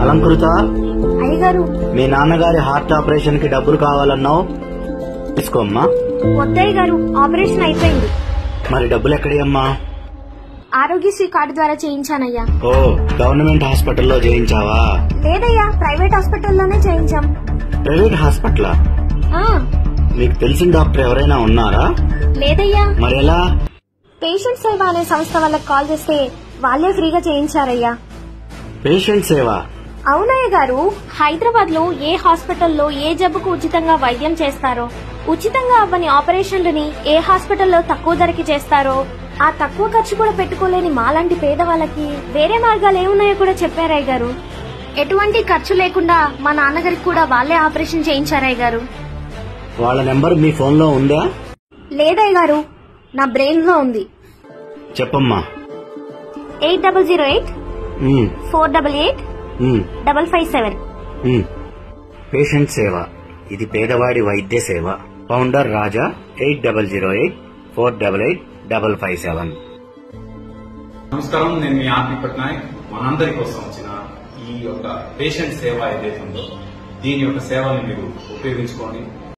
అలంకృత, అయ్యగారు మీ నాన్నగారి heart operation కి డబ్బులు కావాలన్నావు, తీసుకోమ్మా. వద్దయ్య గారు, ఆపరేషన్ అయిపోయింది. మరి డబ్బులు ఎక్కడమ్మా? ఆరోగ్యశ్రీ కార్డు ద్వారా చేయించానయ్యా. ఓ, గవర్నమెంట్ హాస్పిటల్లో చేయించావా? లేదయ్యా, ప్రైవేట్ హాస్పిటల్లోనే చేయించాం. ప్రైవేట్ హాస్పిటలా? మీకు తెలిసిన డాక్టర్ ఎవరైనా ఉన్నారా? లేదయ్యా. మరి ఎలా? పేషెంట్ సేవ అనే సంస్థ వాళ్ళకి కాల్ చేస్తే వాళ్ళే ఫ్రీగా చేయించారయ్యా. పేషెంట్ సేవ? అవునయ్య గారు, హైదరాబాద్ లో ఏ హాస్పిటల్లో ఏ జబ్బుకు ఉచితంగా వైద్యం చేస్తారో, ఉచితంగా అవ్వని ఆపరేషన్లని ఏ హాస్పిటల్లో తక్కువ ధరకి చేస్తారో, ఆ తక్కువ ఖర్చు కూడా పెట్టుకోలేని మాలాంటి పేదవాళ్ళకి వేరే మార్గాలు ఏమున్నాయో కూడా చెప్పారయ్య గారు. ఎటువంటి ఖర్చు లేకుండా మా నాన్నగారికి కూడా వాళ్ళే ఆపరేషన్ చేయించారయ్య గారు. వాళ్ళ నెంబర్ మీ ఫోన్ లో ఉందా? లేదయ్య గారు, నా బ్రెయిన్ లో ఉంది. చెప్పమ్మా. 8008 488 557. పేషెంట్ సేవ, ఇది పేదవాడి వైద్య సేవ. ఫౌండర్ రాజా. 8008 488 557. నమస్కారం, నేను మీ ఆర్పి పట్నాయక్. మనందరి కోసం వచ్చిన ఈ యొక్క పేషెంట్ సేవ ఏదైతే ఉందో దీని యొక్క సేవల్ని మీరు ఉపయోగించుకోండి.